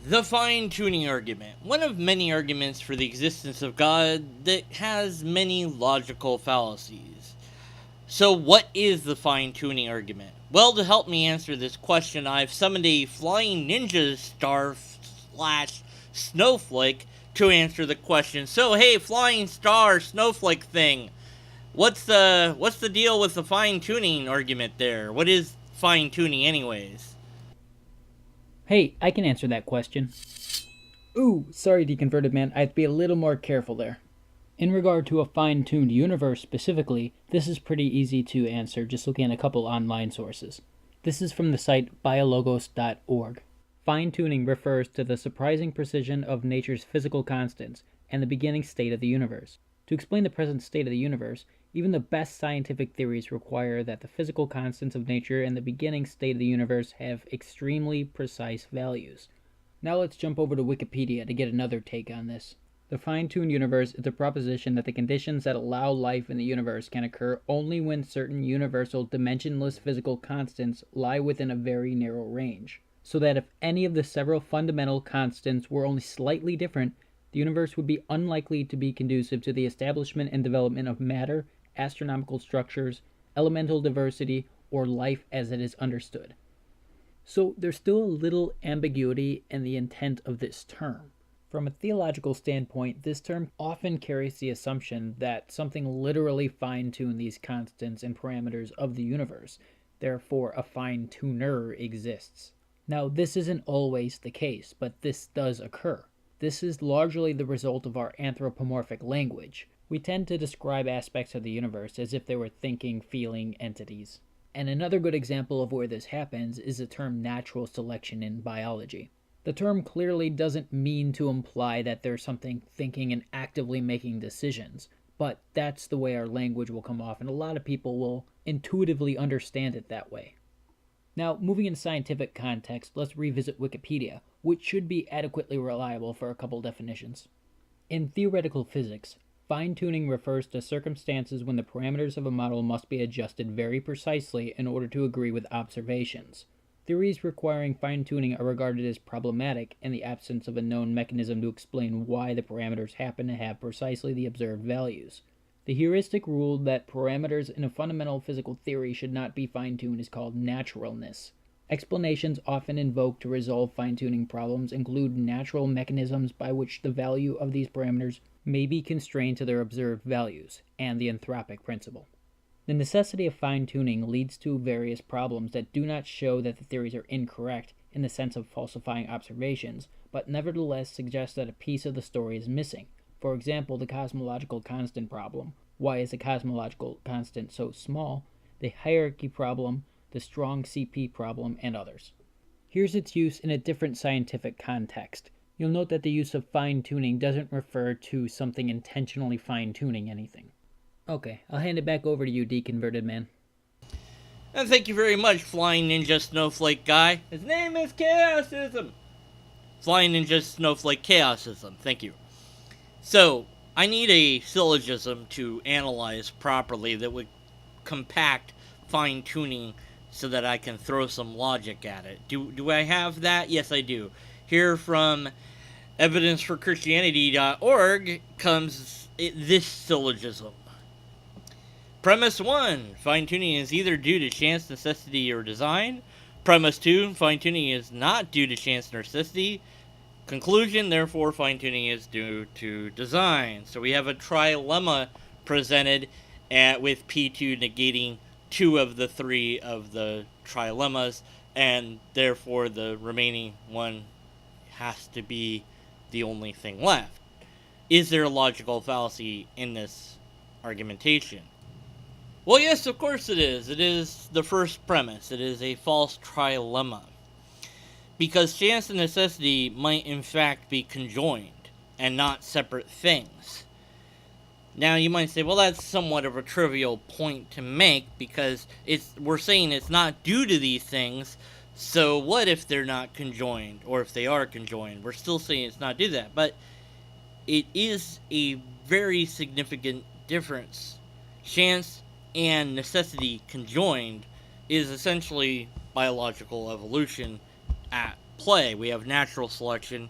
The fine-tuning argument. One of many arguments for the existence of God that has many logical fallacies. So what is the fine-tuning argument? Well, to help me answer this question, I've summoned a flying ninja star slash snowflake to answer the question. So hey, flying star snowflake thing, what's the deal with the fine-tuning argument there? What is fine-tuning anyways? Hey, I can answer that question. Ooh, sorry, deconverted man, I have to be a little more careful there. In regard to a fine tuned universe specifically, this is pretty easy to answer just looking at a couple online sources. This is from the site biologos.org. Fine tuning refers to the surprising precision of nature's physical constants and the beginning state of the universe. To explain the present state of the universe, even the best scientific theories require that the physical constants of nature and the beginning state of the universe have extremely precise values. Now let's jump over to Wikipedia to get another take on this. The fine-tuned universe is a proposition that the conditions that allow life in the universe can occur only when certain universal dimensionless physical constants lie within a very narrow range, so that if any of the several fundamental constants were only slightly different, the universe would be unlikely to be conducive to the establishment and development of matter, astronomical structures, elemental diversity, or life as it is understood. So there's still a little ambiguity in the intent of this term. From a theological standpoint, this term often carries the assumption that something literally fine-tuned these constants and parameters of the universe. Therefore, a fine-tuner exists. Now, this isn't always the case, but this does occur. This is largely the result of our anthropomorphic language. We tend to describe aspects of the universe as if they were thinking, feeling entities. And another good example of where this happens is the term natural selection in biology. The term clearly doesn't mean to imply that there's something thinking and actively making decisions, but that's the way our language will come off, and a lot of people will intuitively understand it that way. Now, moving in scientific context, let's revisit Wikipedia, which should be adequately reliable for a couple definitions. In theoretical physics, fine-tuning refers to circumstances when the parameters of a model must be adjusted very precisely in order to agree with observations. Theories requiring fine-tuning are regarded as problematic in the absence of a known mechanism to explain why the parameters happen to have precisely the observed values. The heuristic rule that parameters in a fundamental physical theory should not be fine-tuned is called naturalness. Explanations often invoked to resolve fine-tuning problems include natural mechanisms by which the value of these parameters may be constrained to their observed values, and the anthropic principle. The necessity of fine-tuning leads to various problems that do not show that the theories are incorrect in the sense of falsifying observations, but nevertheless suggest that a piece of the story is missing. For example, the cosmological constant problem. Why is the cosmological constant so small? The hierarchy problem, the strong CP problem, and others. Here's its use in a different scientific context. You'll note that the use of fine-tuning doesn't refer to something intentionally fine-tuning anything. Okay, I'll hand it back over to you, deconverted man. And thank you very much, Flying Ninja Snowflake Guy. His name is Chaosism. Flying Ninja Snowflake Chaosism. Thank you. So, I need a syllogism to analyze properly that would compact fine-tuning so that I can throw some logic at it. Do I have that? Yes, I do. Here from evidenceforchristianity.org comes this syllogism. Premise 1. Fine-tuning is either due to chance, necessity, or design. Premise 2. Fine-tuning is not due to chance, necessity. Conclusion, therefore, fine-tuning is due to design. So we have a trilemma presented with P2 negating 2 of the 3 of the trilemmas, and therefore the remaining one has to be the only thing left. Is there a logical fallacy in this argumentation? Well, yes, of course it is. It is the first premise. It is a false trilemma. Because chance and necessity might in fact be conjoined and not separate things. Now you might say, well, that's somewhat of a trivial point to make because we're saying it's not due to these things, so what if they're not conjoined? Or if they are conjoined? We're still saying it's not due to that, but it is a very significant difference. Chance and necessity conjoined is essentially biological evolution at play. We have natural selection,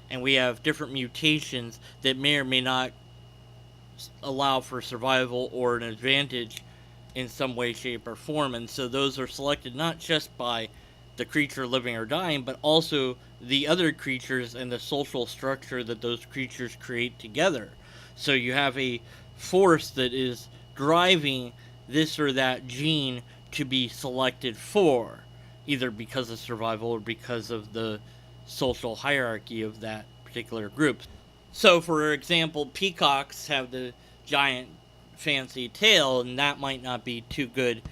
and we have different mutations that may or may not allow for survival or an advantage in some way, shape, or form. And so those are selected not just by the creature living or dying, but also the other creatures and the social structure that those creatures create together. So you have a force that is driving this or that gene to be selected for, either because of survival or because of the social hierarchy of that particular group. So, for example, peacocks have the giant fancy tail, and that might not be too good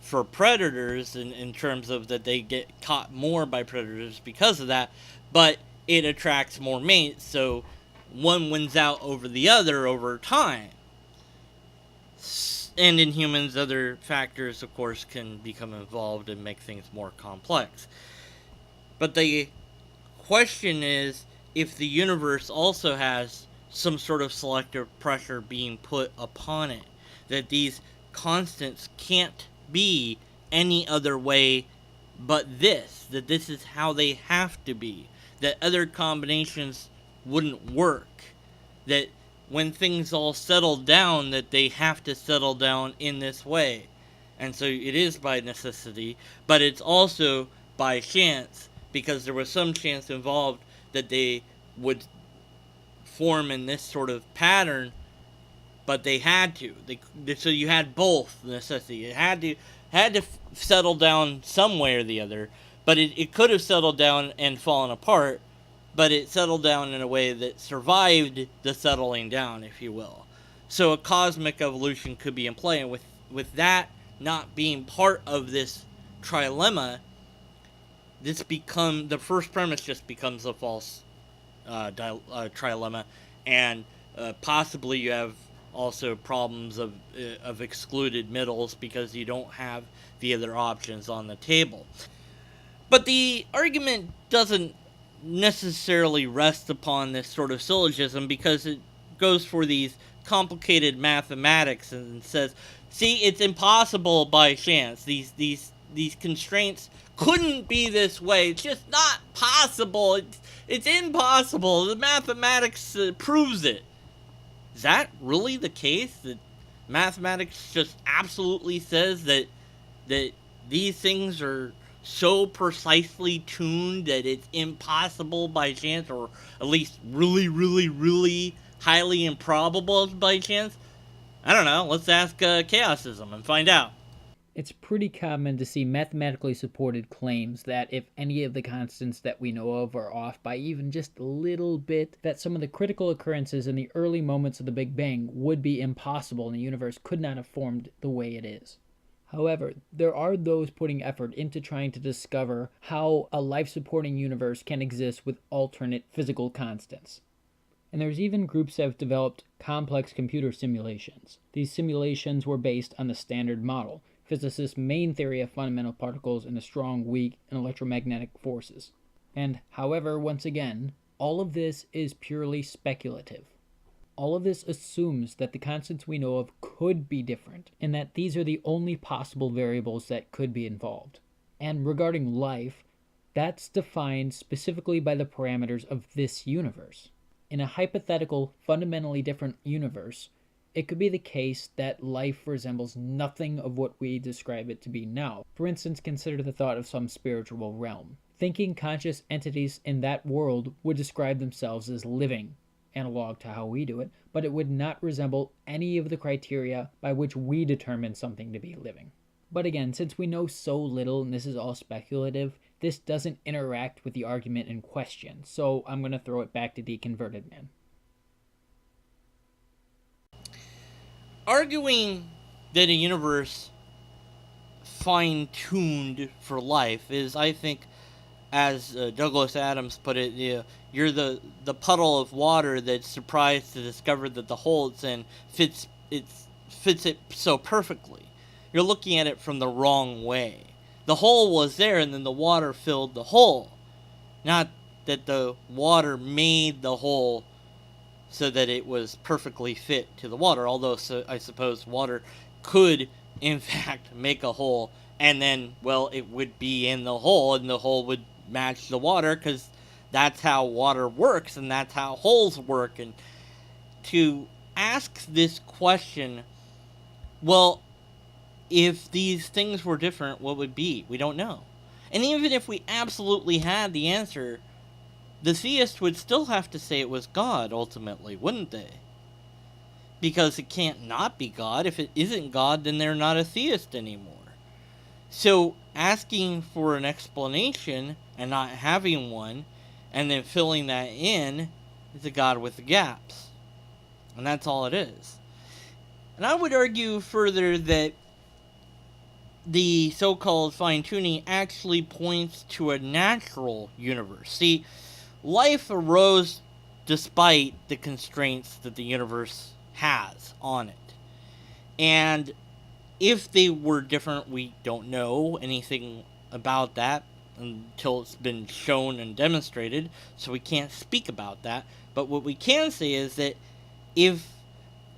for predators in terms of that they get caught more by predators because of that, but it attracts more mates, so one wins out over the other over time. And in humans, other factors, of course, can become involved and make things more complex. But the question is if the universe also has some sort of selective pressure being put upon it, that these constants can't be any other way but this, that this is how they have to be, that other combinations wouldn't work, that when things all settle down, that they have to settle down in this way. And so it is by necessity, but it's also by chance, because there was some chance involved that they would form in this sort of pattern, but they had to. So you had both necessity. It had to settle down some way or the other, but it could have settled down and fallen apart, but it settled down in a way that survived the settling down, if you will. So a cosmic evolution could be in play, and with that not being part of this trilemma, the first premise just becomes a false trilemma, and possibly you have also problems of excluded middles because you don't have the other options on the table. But the argument doesn't necessarily rest upon this sort of syllogism, because it goes for these complicated mathematics and says, see, it's impossible by chance. These constraints couldn't be this way. It's just not possible. It's impossible. The mathematics proves it. Is that really the case? That mathematics just absolutely says that these things are so precisely tuned that it's impossible by chance, or at least really, really, really highly improbable by chance? I don't know. Let's ask Chaosism and find out. It's pretty common to see mathematically supported claims that if any of the constants that we know of are off by even just a little bit, that some of the critical occurrences in the early moments of the Big Bang would be impossible and the universe could not have formed the way it is. However, there are those putting effort into trying to discover how a life-supporting universe can exist with alternate physical constants. And there's even groups that have developed complex computer simulations. These simulations were based on the Standard Model, physicists' main theory of fundamental particles and the strong, weak, and electromagnetic forces. And, however, once again, all of this is purely speculative. All of this assumes that the constants we know of could be different, and that these are the only possible variables that could be involved. And regarding life, that's defined specifically by the parameters of this universe. In a hypothetical, fundamentally different universe, it could be the case that life resembles nothing of what we describe it to be now. For instance, consider the thought of some spiritual realm. Thinking conscious entities in that world would describe themselves as living, analog to how we do it, but it would not resemble any of the criteria by which we determine something to be living. But again, since we know so little and this is all speculative, this doesn't interact with the argument in question, so I'm going to throw it back to Deconverted Man. Arguing that a universe fine-tuned for life is, I think, as Douglas Adams put it, you're the puddle of water that's surprised to discover that the hole it's in fits it so perfectly. You're looking at it from the wrong way. The hole was there, and then the water filled the hole. Not that the water made the hole so that it was perfectly fit to the water, although I suppose water could, in fact, make a hole, and then, well, it would be in the hole, and the hole would match the water, because that's how water works and that's how holes work. And to ask this question, well, if these things were different, what would be? We don't know. And even if we absolutely had the answer, the theist would still have to say it was God ultimately, wouldn't they? Because it can't not be God. If it isn't God, then they're not a theist anymore. So asking for an explanation and not having one, and then filling that in, is a God with the gaps. And that's all it is. And I would argue further that the so-called fine-tuning actually points to a natural universe. See, life arose despite the constraints that the universe has on it. And if they were different, we don't know anything about that until it's been shown and demonstrated, so we can't speak about that. But what we can say is that if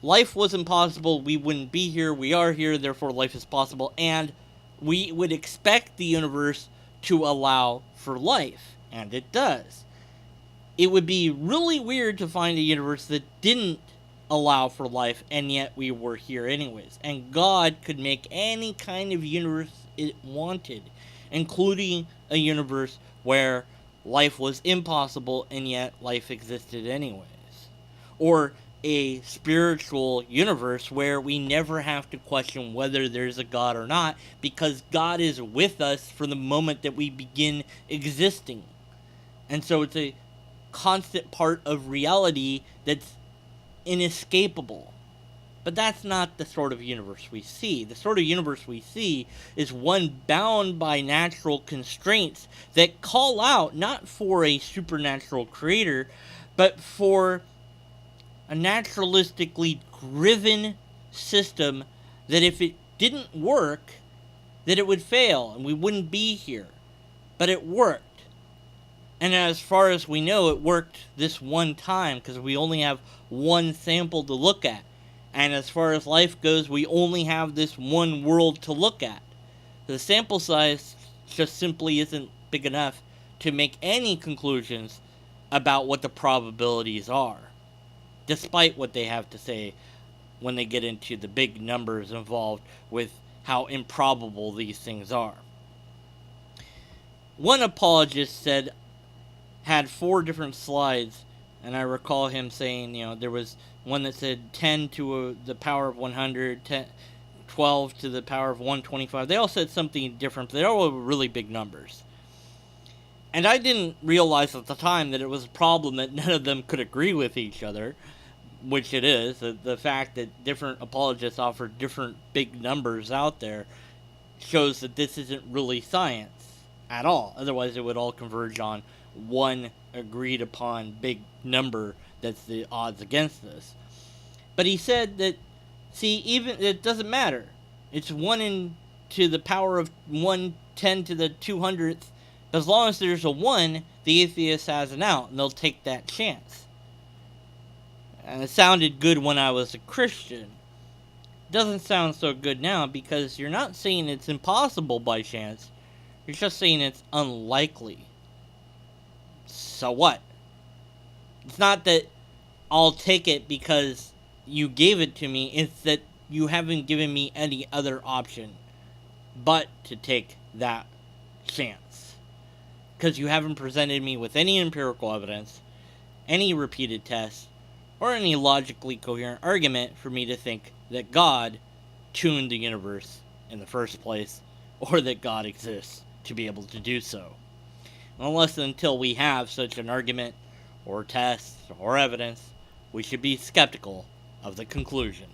life wasn't possible, we wouldn't be here. We are here, therefore life is possible, and we would expect the universe to allow for life, and it does. It would be really weird to find a universe that didn't allow for life, and yet we were here anyways. And God could make any kind of universe it wanted, including a universe where life was impossible and yet life existed anyways. Or a spiritual universe where we never have to question whether there's a God or not, because God is with us from the moment that we begin existing. And so it's a constant part of reality that's inescapable. But that's not the sort of universe we see. The sort of universe we see is one bound by natural constraints that call out not for a supernatural creator, but for a naturalistically driven system that if it didn't work, that it would fail and we wouldn't be here. But it worked. And as far as we know, it worked this one time because we only have one sample to look at. And as far as life goes, we only have this one world to look at. The sample size just simply isn't big enough to make any conclusions about what the probabilities are, despite what they have to say when they get into the big numbers involved with how improbable these things are. One apologist had 4 different slides, and I recall him saying, there was one that said 10 to the power of 100, 12 to the power of 125. They all said something different, but they all were really big numbers. And I didn't realize at the time that it was a problem that none of them could agree with each other, which it is. The fact that different apologists offer different big numbers out there shows that this isn't really science at all. Otherwise, it would all converge on one agreed upon big number that's the odds against this. But he said that, even it doesn't matter. It's 1 to the power of 110 to the 200th. As long as there's a 1, the atheist has an out, and they'll take that chance. And it sounded good when I was a Christian. It doesn't sound so good now, because you're not saying it's impossible by chance. You're just saying it's unlikely. So what? It's not that I'll take it because you gave it to me. It's that you haven't given me any other option but to take that chance. Because you haven't presented me with any empirical evidence, any repeated tests, or any logically coherent argument for me to think that God tuned the universe in the first place, or that God exists to be able to do so. Unless and until we have such an argument, or test, or evidence, we should be skeptical of the conclusion.